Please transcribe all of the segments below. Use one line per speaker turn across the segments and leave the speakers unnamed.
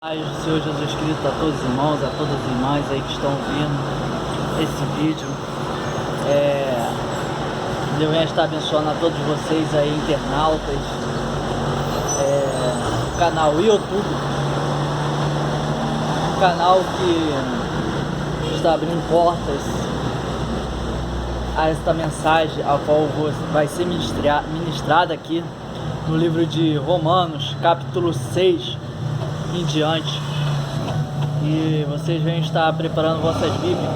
Paz do Senhor Jesus Cristo a todos os irmãos, a todas as irmãs aí que estão vendo esse vídeo. Deus venha estar abençoando a todos vocês aí, internautas, do canal YouTube, canal que está abrindo portas a esta mensagem, a qual vai ser ministrada aqui no livro de Romanos, capítulo 6 em diante. E vocês vêm estar preparando vossas Bíblias.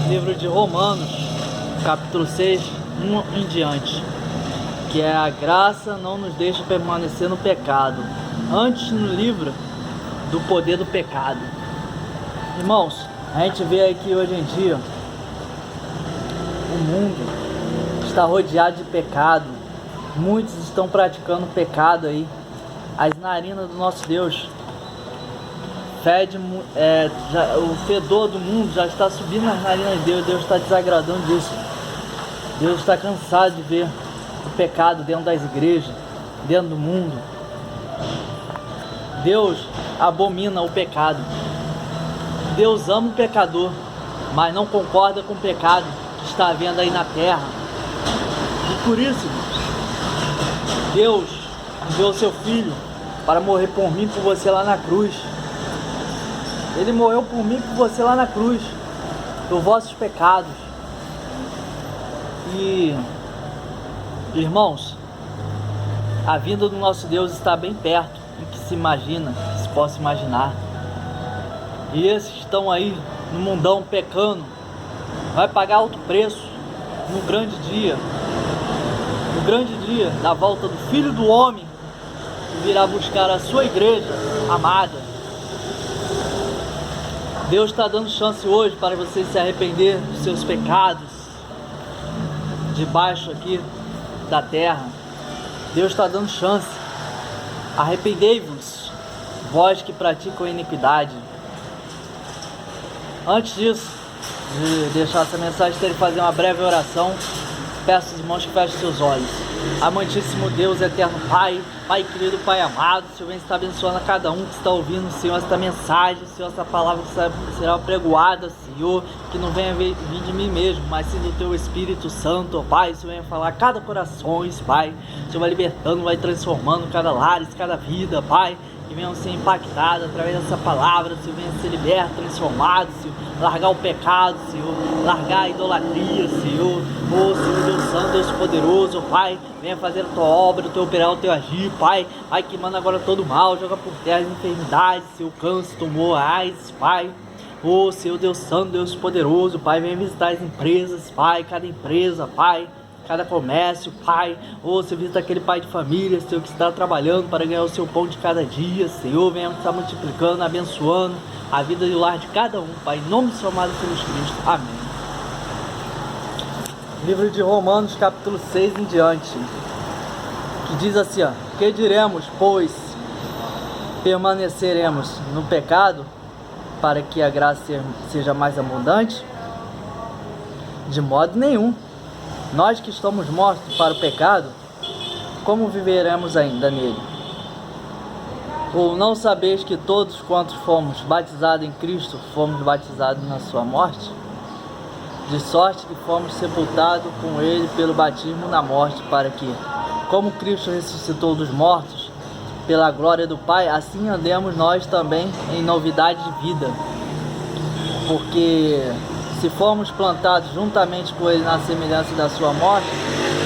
Livro de Romanos, capítulo 6, 1 em diante, que é: a graça não nos deixa permanecer no pecado, antes no livro do poder do pecado. Irmãos, a gente vê aí que hoje em dia o mundo está rodeado de pecado. Muitos estão praticando pecado aí. As narinas do nosso Deus fede, o fedor do mundo já está subindo nas narinas de Deus. Deus está desagradando disso. Deus está cansado de ver o pecado dentro das igrejas, dentro do mundo. Deus abomina o pecado. Deus ama o pecador, mas não concorda com o pecado que está havendo aí na terra. E por isso, Deus enviou o seu filho para morrer por mim, por você lá na cruz. Ele morreu por mim, por você lá na cruz, por vossos pecados. E, irmãos, a vinda do nosso Deus está bem perto do que se imagina, que se possa imaginar. E esses que estão aí no mundão pecando vai pagar alto preço no grande dia. No grande dia da volta do Filho do Homem, que virá buscar a sua igreja amada. Deus está dando chance hoje para você se arrepender dos seus pecados debaixo aqui da terra. Deus está dando chance. Arrependei-vos, vós que praticam a iniquidade. Antes disso, de deixar essa mensagem, ter que fazer uma breve oração. Peço aos irmãos que fechem seus olhos. Amantíssimo Deus, eterno Pai, Pai querido, Pai amado, o Senhor vem estar abençoando a cada um que está ouvindo, Senhor, esta mensagem, Senhor, essa palavra que será pregoada, Senhor, que não venha vir de mim mesmo, mas sim do Teu Espírito Santo, ó Pai. O Senhor venha falar a cada coração, Pai. O Senhor vai libertando, vai transformando cada lar, cada vida, Pai. Que venham ser impactados através dessa palavra, Senhor, venha ser liberto, transformado, Senhor, largar o pecado, Senhor, largar a idolatria, Senhor, Senhor Deus Santo, Deus poderoso, Pai, venha fazer a Tua obra, o Teu operar, o Teu agir, Pai, que manda agora todo mal, joga por terra as enfermidades, Senhor, câncer, tumor, AIDS, Pai, Senhor Deus Santo, Deus poderoso, Pai, venha visitar as empresas, Pai, cada empresa, Pai, cada comércio, Pai. Senhor, visita aquele pai de família, Senhor, que está trabalhando para ganhar o seu pão de cada dia, Senhor, venha estar multiplicando, abençoando a vida e o lar de cada um, Pai, em nome do seu amado Jesus Cristo, amém. Livro de Romanos, capítulo 6 em diante, que diz assim, ó: que diremos, pois, permaneceremos no pecado para que a graça seja mais abundante? De modo nenhum. Nós que estamos mortos para o pecado, como viveremos ainda nele? Ou não sabeis que todos quantos fomos batizados em Cristo, fomos batizados na sua morte? De sorte que fomos sepultados com ele pelo batismo na morte, para que, como Cristo ressuscitou dos mortos, pela glória do Pai, assim andemos nós também em novidade de vida. Porque se formos plantados juntamente com ele na semelhança da sua morte,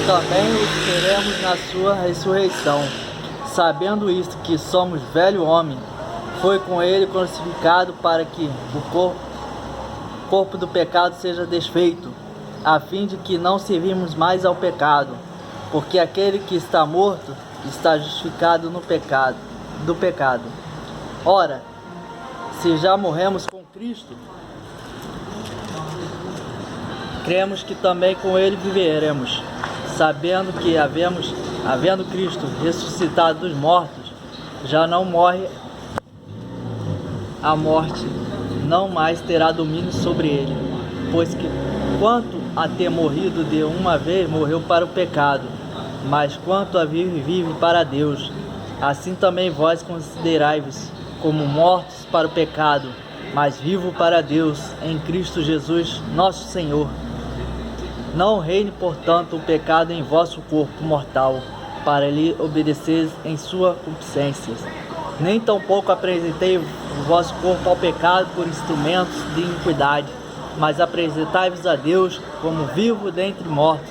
também o seremos na sua ressurreição. Sabendo isto, que somos velho homem, foi com ele crucificado, para que o corpo do pecado seja desfeito, a fim de que não servimos mais ao pecado, porque aquele que está morto está justificado no pecado, do pecado. Ora, se já morremos com Cristo, cremos que também com ele viveremos, sabendo que havendo Cristo ressuscitado dos mortos, já não morre, a morte não mais terá domínio sobre ele, pois que quanto a ter morrido de uma vez, morreu para o pecado, mas quanto a vive, vive para Deus. Assim também vós considerai-vos como mortos para o pecado, mas vivos para Deus em Cristo Jesus, nosso Senhor. Não reine, portanto, o pecado em vosso corpo mortal, para lhe obedecer em sua concupiscência. Nem tampouco apresentei o vosso corpo ao pecado por instrumentos de iniquidade, mas apresentai-vos a Deus como vivo dentre mortos,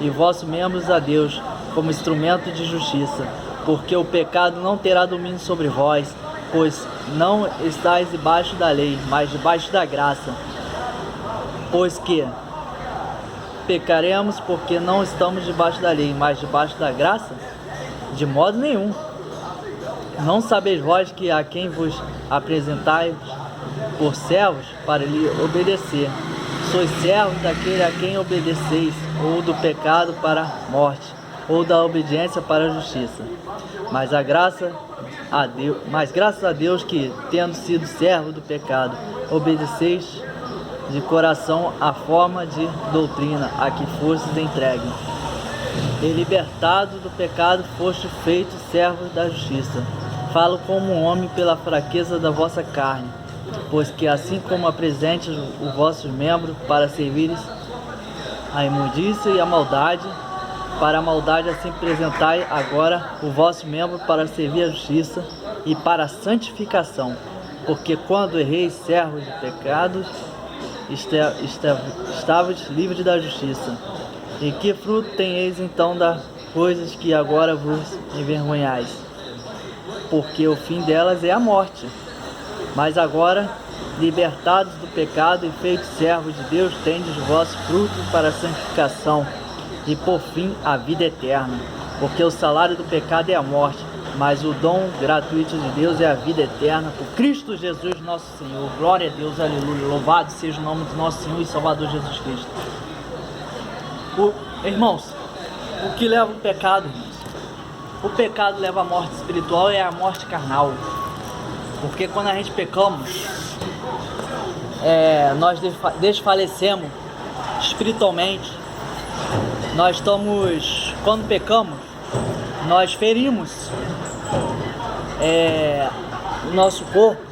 e vossos membros a Deus como instrumento de justiça. Porque o pecado não terá domínio sobre vós, pois não estáis debaixo da lei, mas debaixo da graça. Pois que pecaremos porque não estamos debaixo da lei, mas debaixo da graça? De modo nenhum. Não sabeis vós que a quem vos apresentais por servos para lhe obedecer, sois servos daquele a quem obedeceis, ou do pecado para a morte, ou da obediência para a justiça. Mas graças a Deus que, tendo sido servo do pecado, obedeceis de coração a forma de doutrina a que fostes entregue. E libertado do pecado, foste feito servo da justiça. Falo como um homem pela fraqueza da vossa carne, pois que assim como apresentes os vossos membros para servires a imundícia e a maldade, para a maldade assim apresentai agora o vosso membro para servir a justiça e para a santificação. Porque quando erreis servos de pecados, estavas livres da justiça. E que fruto tenheis então das coisas que agora vos envergonhais? Porque o fim delas é a morte. Mas agora, libertados do pecado e feitos servos de Deus, tendes os vossos frutos para a santificação e por fim a vida eterna. Porque o salário do pecado é a morte, mas o dom gratuito de Deus é a vida eterna por Cristo Jesus nosso Senhor. Glória a Deus, aleluia. Louvado seja o nome do nosso Senhor e Salvador Jesus Cristo. Irmãos, o que leva o pecado, irmãos? O pecado leva à morte espiritual e à morte carnal. Porque quando a gente pecamos, nós desfalecemos espiritualmente. Nós estamos, quando pecamos, nós ferimos o nosso corpo.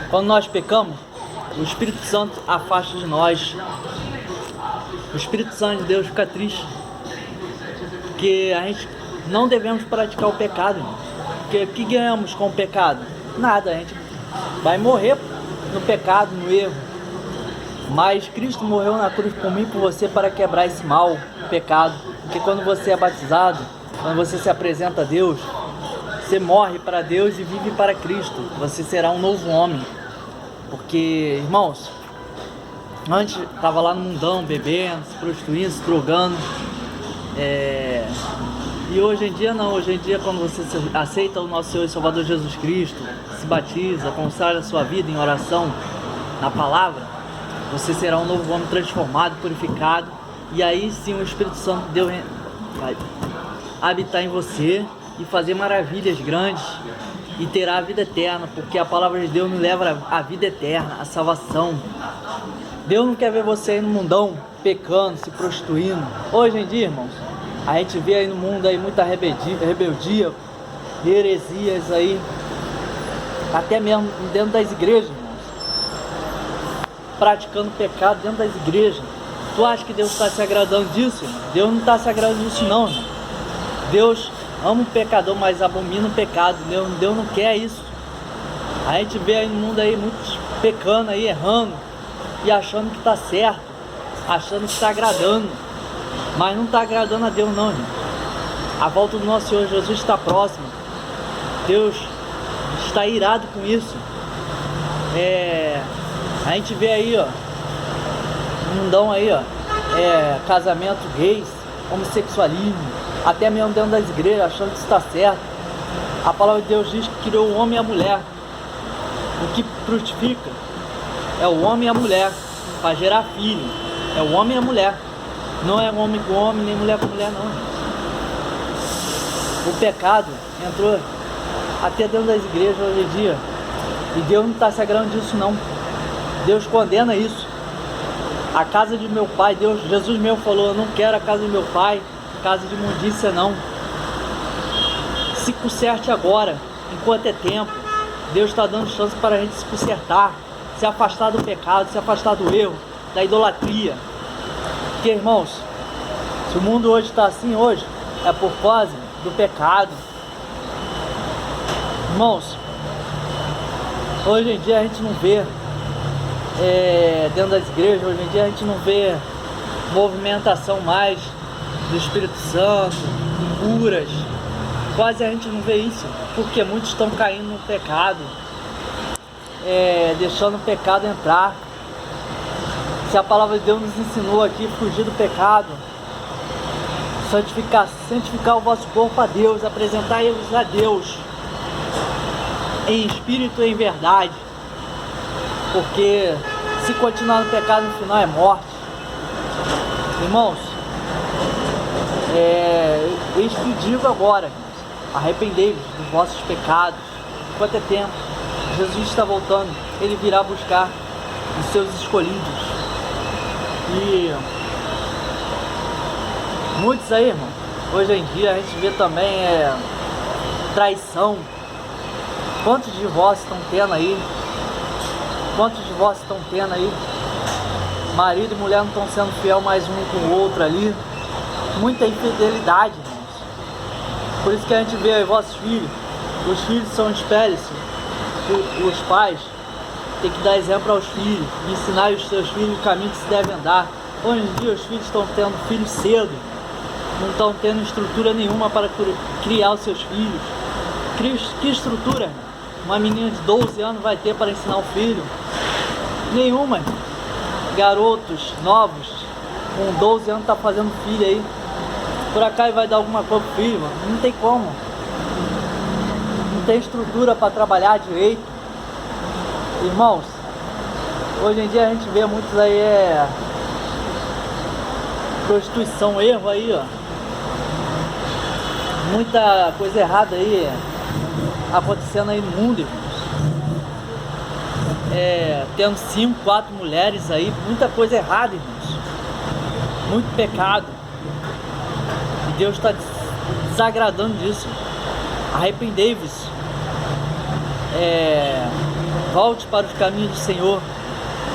Quando nós pecamos, o Espírito Santo afasta de nós. O Espírito Santo de Deus fica triste, porque a gente não devemos praticar o pecado, irmão. Porque o que ganhamos com o pecado? Nada, a gente vai morrer no pecado, no erro. Mas Cristo morreu na cruz por mim e por você para quebrar esse mal, o pecado. Porque quando você é batizado, quando você se apresenta a Deus, você morre para Deus e vive para Cristo. Você será um novo homem. Porque, irmãos, antes estava lá no mundão, bebendo, se prostituindo, se drogando. E hoje em dia não. Hoje em dia, quando você aceita o nosso Senhor e Salvador Jesus Cristo, se batiza, consagra a sua vida em oração, na palavra, você será um novo homem transformado, purificado. E aí sim o Espírito Santo de Deus vai habitar em você e fazer maravilhas grandes. E terá a vida eterna, porque a palavra de Deus nos leva à vida eterna, à salvação. Deus não quer ver você aí no mundão, pecando, se prostituindo. Hoje em dia, irmãos, a gente vê aí no mundo aí muita rebeldia, heresias aí, até mesmo dentro das igrejas, irmãos. Praticando pecado dentro das igrejas. Tu acha que Deus está se agradando disso, irmão? Deus não está se agradando disso não, irmão. Deus ama o pecador, mas abomina o pecado. Deus não quer isso. A gente vê aí no mundo aí muitos pecando aí, errando e achando que está certo, achando que está agradando, mas não está agradando a Deus não, irmão. A volta do nosso Senhor Jesus está próxima. Deus está irado com isso. A gente vê aí, ó, no mundão aí, ó, casamento gays, homossexualismo, até mesmo dentro das igrejas, achando que isso está certo. A palavra de Deus diz que criou o homem e a mulher. O que frutifica é o homem e a mulher, para gerar filho. É o homem e a mulher. Não é homem com homem, nem mulher com mulher, não. O pecado entrou até dentro das igrejas hoje em dia. E Deus não está se agradando disso, não. Deus condena isso. A casa de meu pai, Jesus mesmo falou, eu não quero a casa de meu pai, casa de imundícia não. se conserte agora, enquanto é tempo. Deus está dando chance para a gente se consertar, se afastar do pecado, se afastar do erro, da idolatria. Porque, irmãos, se o mundo hoje está assim hoje, é por causa do pecado. Irmãos, hoje em dia a gente não vê dentro das igrejas, hoje em dia a gente não vê movimentação mais do Espírito Santo, curas. Quase a gente não vê isso, porque muitos estão caindo no pecado, deixando o pecado entrar. Se a palavra de Deus nos ensinou aqui, fugir do pecado, santificar o vosso corpo a Deus, apresentai-vos a Deus em espírito e em verdade, porque se continuar no pecado, no final é morte. Irmãos, eis que digo agora, arrependei-vos dos vossos pecados, enquanto é tempo. Jesus está voltando, Ele virá buscar os seus escolhidos. E muitos aí, irmão, hoje em dia a gente vê também traição. Quantos divórcios estão tendo aí? Quantos divórcios estão tendo aí? Marido e mulher não estão sendo fiel mais um com o outro ali. Muita infidelidade, irmãos. Por isso que a gente vê aí vossos filhos. Os filhos são espelhos. Os pais têm que dar exemplo aos filhos, ensinar os seus filhos o caminho que se deve andar. Hoje em dia os filhos estão tendo filhos cedo, não estão tendo estrutura nenhuma para criar os seus filhos. Que estrutura uma menina de 12 anos vai ter para ensinar o filho? Nenhuma. Garotos novos com 12 anos tá fazendo filho aí, por acaso vai dar alguma coisa pro filho, mano? Não tem como. Não tem estrutura para trabalhar direito. Irmãos, hoje em dia a gente vê muitos aí prostituição, erro aí, ó. Muita coisa errada aí acontecendo aí no mundo, irmãos. Tendo 5, 4 mulheres aí, muita coisa errada, irmãos. Muito pecado. E Deus está desagradando disso. Arrependei-vos. Volte para os caminhos do Senhor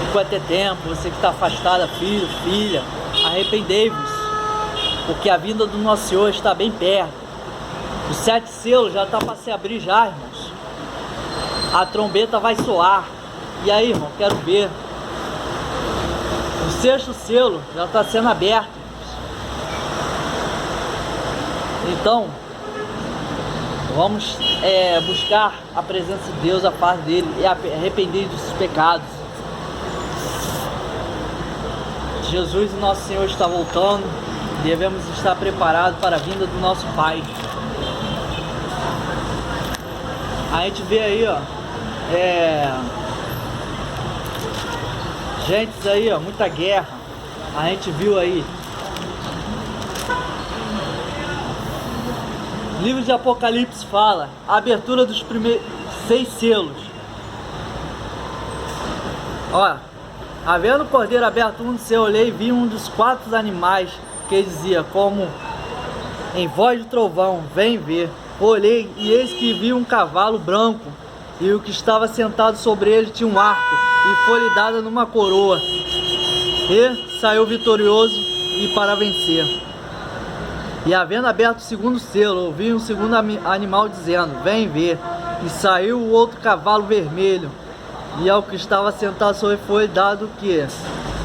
enquanto é tempo. Você que está afastada, filho, filha, arrependei-vos, porque a vinda do nosso Senhor está bem perto. Os 7 selos já está para se abrir já, irmãos. A trombeta vai soar. E aí, irmão, quero ver. O 6º selo já está sendo aberto. Então, vamos buscar a presença de Deus, a paz dele, e arrepender dos pecados. Jesus, o nosso Senhor, está voltando. Devemos estar preparados para a vinda do nosso Pai. A gente vê aí, ó, gente aí, ó, muita guerra. A gente viu aí. O livro de Apocalipse fala a abertura dos primeiros 6 selos. Ó, havendo o cordeiro aberto um do seu, olhei e vi um dos 4 animais que dizia, como em voz de trovão, vem ver. Olhei e eis que vi um cavalo branco, e o que estava sentado sobre ele tinha um arco, e foi-lhe dada numa coroa, e saiu vitorioso e para vencer. E havendo aberto o 2º selo, ouvi um segundo animal dizendo, vem ver. E saiu o outro cavalo vermelho, e ao que estava sentado sobre foi dado que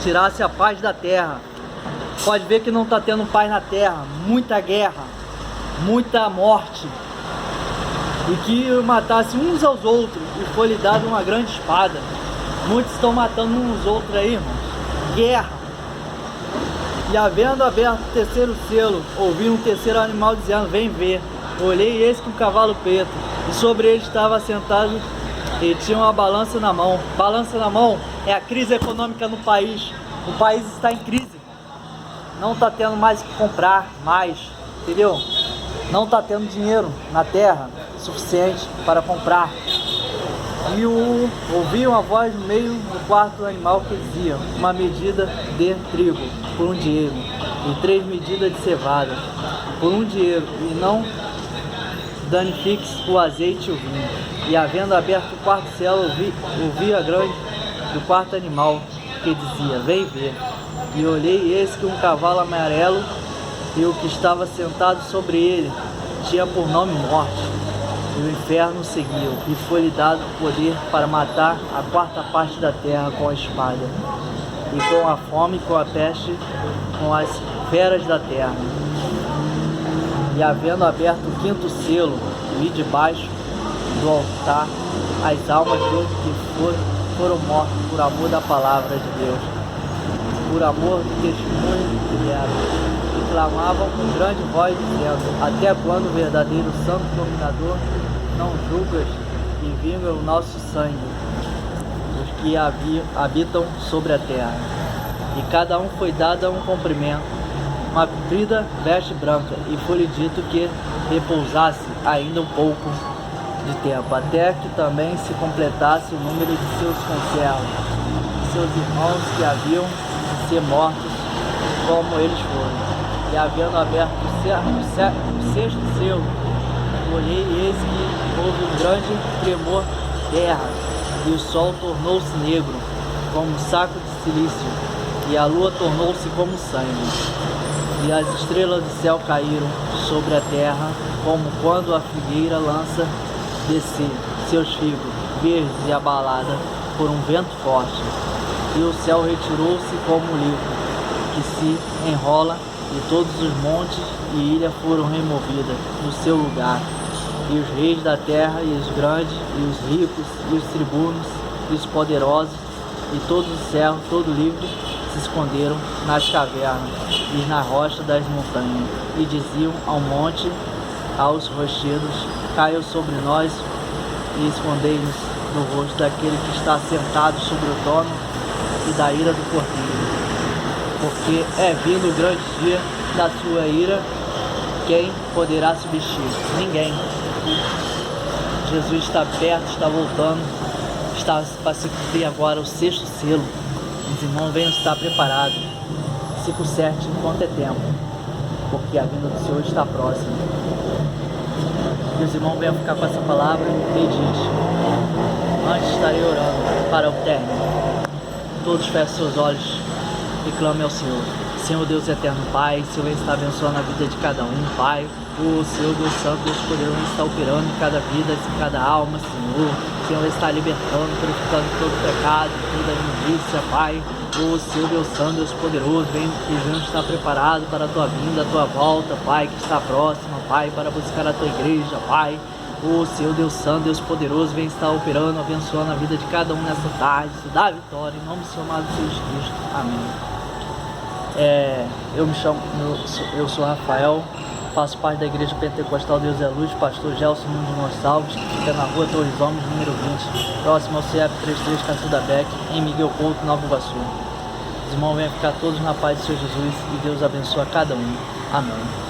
tirasse a paz da terra. Pode ver que não está tendo paz na terra, muita guerra, muita morte, e que matasse uns aos outros, e foi-lhe dado uma grande espada. Muitos estão matando uns aos outros aí, irmãos. Guerra. E havendo aberto o 3º selo, ouvi um 3º animal dizendo, vem ver. Olhei e eis que um cavalo preto, e sobre ele estava sentado, e tinha uma balança na mão. Balança na mão é a crise econômica no país. O país está em crise. Não está tendo mais o que comprar, entendeu? Não está tendo dinheiro na terra suficiente para comprar. E ouvi uma voz no meio do 4º animal que dizia, uma medida de trigo por 1 dinheiro, e 3 medidas de cevada por 1 dinheiro, e não danifique-se o azeite e o vinho. E havendo aberto o quarto céu, ouvi a grande do quarto animal, que dizia: vem ver. E olhei, e eis que um cavalo amarelo, e o que estava sentado sobre ele tinha por nome Morte, e o inferno seguiu, e foi-lhe dado poder para matar a quarta parte da terra com a espada, e com a fome, com a peste, com as feras da terra. E havendo aberto o quinto selo, vi debaixo do altar as almas dos que foram mortos por amor da palavra de Deus, por amor do testemunho que deram, e clamavam com grande voz, dizendo: até quando, verdadeiro santo dominador, não julgas e vinga o nosso sangue, os que habitam sobre a terra? E cada um foi dado a um comprimento, uma comprida veste branca, e foi-lhe dito que repousasse ainda um pouco de tempo, até que também se completasse o número de seus conservos, seus irmãos que haviam de ser mortos como eles foram. E havendo aberto o sexto selo, olhei, e eis que houve um grande tremor de terra, e o sol tornou-se negro como um saco de silício, e a lua tornou-se como sangue, e as estrelas do céu caíram sobre a terra, como quando a figueira lança de si seus figos verdes e abalada por um vento forte. E o céu retirou-se como um livro que se enrola, e todos os montes e ilhas foram removidas do seu lugar, e os reis da terra, e os grandes, e os ricos, e os tribunos, e os poderosos, e todos os servos, todo livre, se esconderam nas cavernas e na rocha das montanhas, e diziam ao monte, aos rochedos: caiam sobre nós, e escondei-nos no rosto daquele que está sentado sobre o trono e da ira do Cordeiro. Porque é vindo o grande dia da sua ira, quem poderá subsistir? Ninguém. Jesus está perto, está voltando, está para se cumprir agora o sexto selo. Os irmãos venham estar preparados, se conserte enquanto é tempo, porque a vinda do Senhor está próxima. Que os irmãos venham ficar com essa palavra e diz: antes estarei orando para o término. Todos fechem seus olhos e clame ao Senhor. Senhor Deus eterno, Pai, o Senhor está abençoando a vida de cada um, Pai. O Senhor Deus Santo, Deus Poderoso, está operando em cada vida, em cada alma, Senhor. O Senhor está libertando, purificando todo pecado, toda imundícia, Pai. O Senhor Deus Santo, Deus Poderoso, vem estar preparado para a tua vinda, a tua volta, Pai, que está próxima, Pai, para buscar a tua igreja, Pai. O Senhor Deus Santo, Deus Poderoso, vem estar operando, abençoando a vida de cada um nessa tarde, se dá vitória, em nome do Senhor amado Jesus Cristo. Amém. Eu sou Rafael, faço parte da Igreja Pentecostal Deus é Luz, pastor Gelson Nunes Gonçalves, que fica na rua Torres Homens, número 20, próximo ao CEP 33 Caçuda Beck, em Miguel Couto, Nova Iguaçu. Os irmãos venham ficar todos na paz do Senhor Jesus, e Deus abençoe a cada um. Amém.